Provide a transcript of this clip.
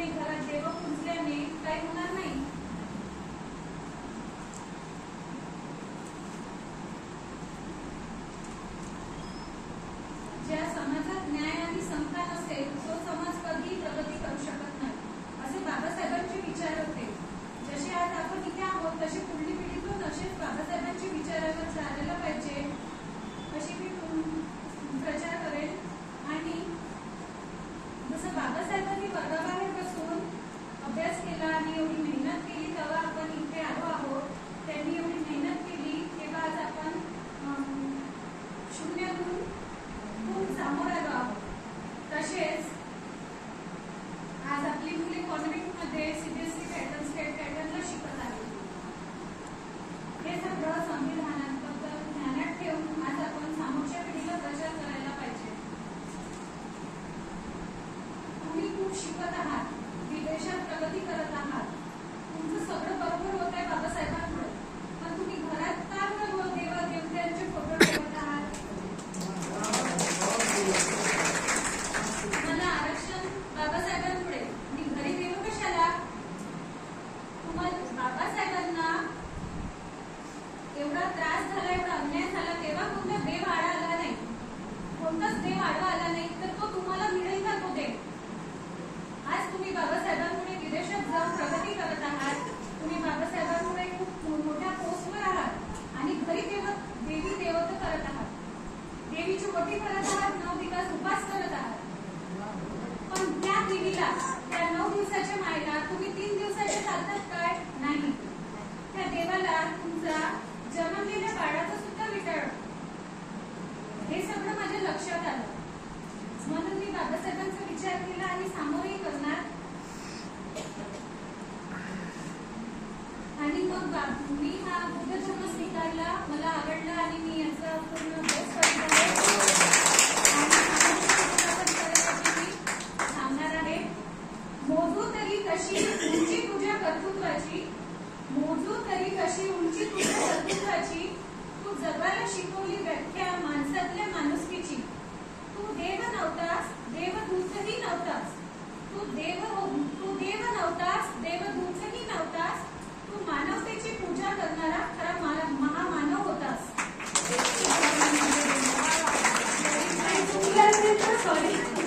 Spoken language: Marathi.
पूजल्याने, घरात देव पूजल्याने काही होणार नाही. ज्या समाजात न्याय आणि समता नसेल तो समाज कधी प्रगती करू शकत नाही, असे बाबासाहेबांचे विचार होते. जसे आज आपण इथे आहोत तशी पुढली पिढी पण असेच बाबासाहेबांच्या विचारावर चालायला पाहिजे अशी मी प्रचार करेन. आणि जसं बाबासाहेबांनी वर्गाबाहेर बसून अभ्यास केला आणि एवढी मेहनत केली तेव्हा आपण इथे आलो आहोत. त्यांनी एवढी मेहनत केली तेव्हा आज आपण शून्यातून खूप समोर आलो आहोत. तसेच आज आपली मुले कॉन्व्हेंटमध्ये सीबीएसई पॅटर्न, स्टेट पॅटर्नला शिकत आहेत. हे सगळं संविधानाबद्दल ध्यानात ठेवून आज आपण समोरच्या पिढीला प्रचार करायला पाहिजे. तुम्ही खूप शिकत आहात, विदेशात प्रगती करत आहात, तुमचं सगळं बरोबर होत आहे बाबासाहेबांमुळे, पण तुम्ही घरात का देवा देवतांचे फोटो ठेवत आहात? मला आरक्षण बाबासाहेबांमुळे, मी घरी देऊ कशाला? तुम्हाला बाबासाहेबांना एवढा त्रास झाला, एवढा अन्याय झाला, तेव्हा कोणता देव आडा आला नाही, कोणताच देव आडवा आला नाही, तर तो तुम्हाला मिळेल का तो देव? आज तुम्ही बाबासाहेबांमुळे विदेशात जाऊन प्रगती करत आहात, तुम्ही बाबासाहेबांमुळे खूप मोठ्या पोस्टवर आहात आणि घरी देवी देवत करत आहात, देवीची ओटी करत आहात, 9 दिवस उपास करत आहात. पण त्या देवीला, त्या 9 दिवसाच्या मायला तुम्ही 3 दिवसाचे चालतात काय? नाही. त्या देवाला तुमचा जन्मलेल्या बाळाचं सुद्धा विटाळ. हे सगळं माझ्या लक्षात आलं, म्हणून मी बाबासाहेबांचा विचार केला आणि सामोरही करणार. आणि मग मी हा बुद्ध धर्म स्वीकारला, मला आवडला आणि मी याचा पूर्ण अभ्यास करत सांगणार आहे. मोजू तरी कशी उंची तुझ्या कर्तृत्वाची, मोजू तरी कशी उंची तुझ्या कर्तृत्वाची, तू जगाला शिकवली व्याख्या माणसातल्या माणुसकीची. तू देव नव्हतास, देवदूतही नव्हतास, तू देव नव्हतास, देवदूतही नव्हतास, तू मानवतेची पूजा करणारा खरा महामानव होतास. सॉरी